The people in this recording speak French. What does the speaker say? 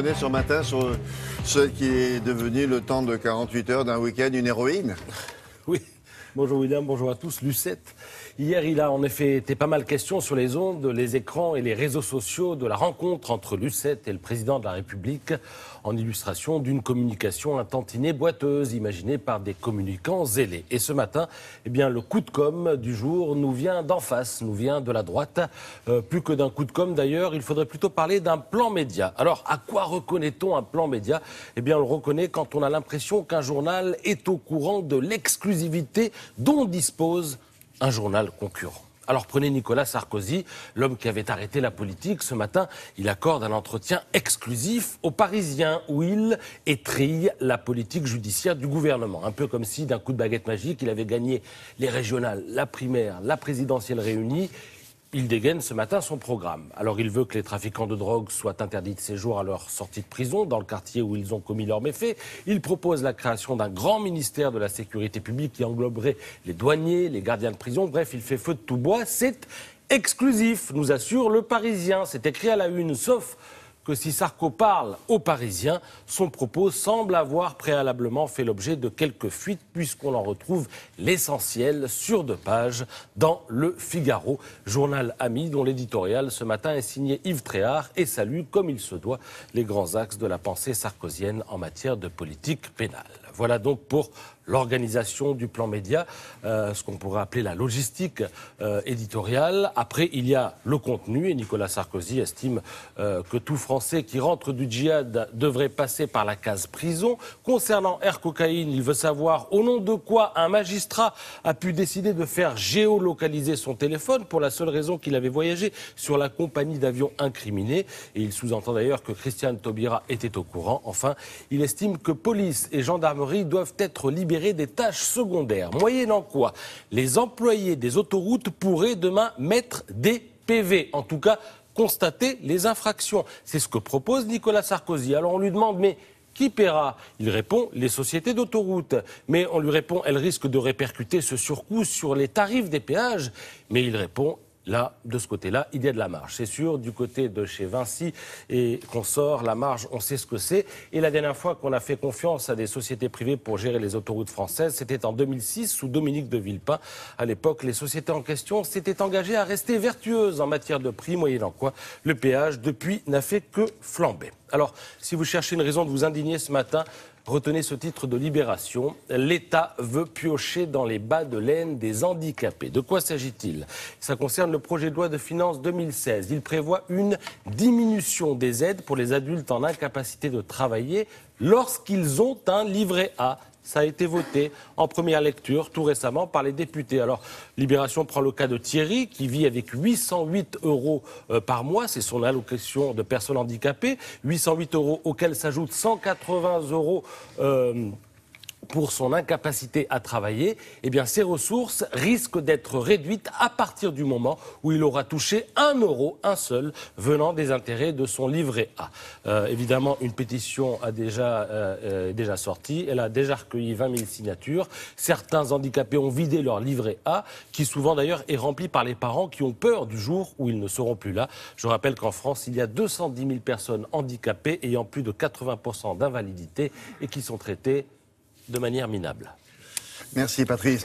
revenez ce matin sur ce qui est devenu le temps de 48 heures d'un week-end, une héroïne. Oui, bonjour William, bonjour à tous. Lucette, hier il a en effet été pas mal question sur les ondes, les écrans et les réseaux sociaux de la rencontre entre Lucette et le président de la République, en illustration d'une communication un tantinet boiteuse, imaginée par des communicants zélés. Et ce matin, eh bien, le coup de com' du jour nous vient d'en face, nous vient de la droite. Plus que d'un coup de com' d'ailleurs, il faudrait plutôt parler d'un plan média. Alors, à quoi reconnaît-on un plan média ? Eh bien, on le reconnaît quand on a l'impression qu'un journal est au courant de l'exclusivité dont dispose un journal concurrent. Alors prenez Nicolas Sarkozy, l'homme qui avait arrêté la politique. Ce matin, il accorde un entretien exclusif aux Parisiens où il étrille la politique judiciaire du gouvernement. Un peu comme si, d'un coup de baguette magique, il avait gagné les régionales, la primaire, la présidentielle réunie. Il dégaine ce matin son programme. Alors il veut que les trafiquants de drogue soient interdits de séjour à leur sortie de prison dans le quartier où ils ont commis leurs méfaits. Il propose la création d'un grand ministère de la sécurité publique qui engloberait les douaniers, les gardiens de prison. Bref, il fait feu de tout bois. C'est exclusif, nous assure le Parisien. C'est écrit à la une, sauf que si Sarko parle aux Parisiens, son propos semble avoir préalablement fait l'objet de quelques fuites puisqu'on en retrouve l'essentiel sur 2 pages dans Le Figaro, journal ami dont l'éditorial ce matin est signé Yves Tréhard et salue, comme il se doit, les grands axes de la pensée sarkozienne en matière de politique pénale. Voilà donc pour l'organisation du plan média, ce qu'on pourrait appeler la logistique éditoriale. Après, il y a le contenu, et Nicolas Sarkozy estime que tout Français qui rentre du djihad devrait passer par la case prison. Concernant Air Cocaïne, il veut savoir au nom de quoi un magistrat a pu décider de faire géolocaliser son téléphone pour la seule raison qu'il avait voyagé sur la compagnie d'avions incriminée. Et il sous-entend d'ailleurs que Christiane Taubira était au courant. Enfin, il estime que police et gendarmerie doivent être libérés des tâches secondaires, moyennant quoi les employés des autoroutes pourraient demain mettre des PV, en tout cas constater les infractions. C'est ce que propose Nicolas Sarkozy. Alors on lui demande, mais qui paiera ? Il répond, les sociétés d'autoroutes. Mais on lui répond, elles risquent de répercuter ce surcoût sur les tarifs des péages. Mais il répond, là, de ce côté-là, il y a de la marge. C'est sûr, du côté de chez Vinci et consorts, la marge, on sait ce que c'est. Et la dernière fois qu'on a fait confiance à des sociétés privées pour gérer les autoroutes françaises, c'était en 2006, sous Dominique de Villepin. À l'époque, les sociétés en question s'étaient engagées à rester vertueuses en matière de prix, moyennant quoi le péage, depuis, n'a fait que flamber. Alors, si vous cherchez une raison de vous indigner ce matin, retenez ce titre de Libération. L'État veut piocher dans les bas de laine des handicapés. De quoi s'agit-il ? Ça concerne le projet de loi de finances 2016. Il prévoit une diminution des aides pour les adultes en incapacité de travailler lorsqu'ils ont un livret A. Ça a été voté en première lecture tout récemment par les députés. Alors, Libération prend le cas de Thierry, qui vit avec 808 € par mois. C'est son allocation de personnes handicapées. 808 € auxquels s'ajoutent 180 € pour son incapacité à travailler. Eh bien, ses ressources risquent d'être réduites à partir du moment où il aura touché 1 €, un seul, venant des intérêts de son livret A. Évidemment, une pétition a déjà sorti. Elle a déjà recueilli 20 000 signatures. Certains handicapés ont vidé leur livret A, qui souvent d'ailleurs est rempli par les parents qui ont peur du jour où ils ne seront plus là. Je rappelle qu'en France, il y a 210 000 personnes handicapées ayant plus de 80% d'invalidité et qui sont traitées de manière minable. Merci Patrice.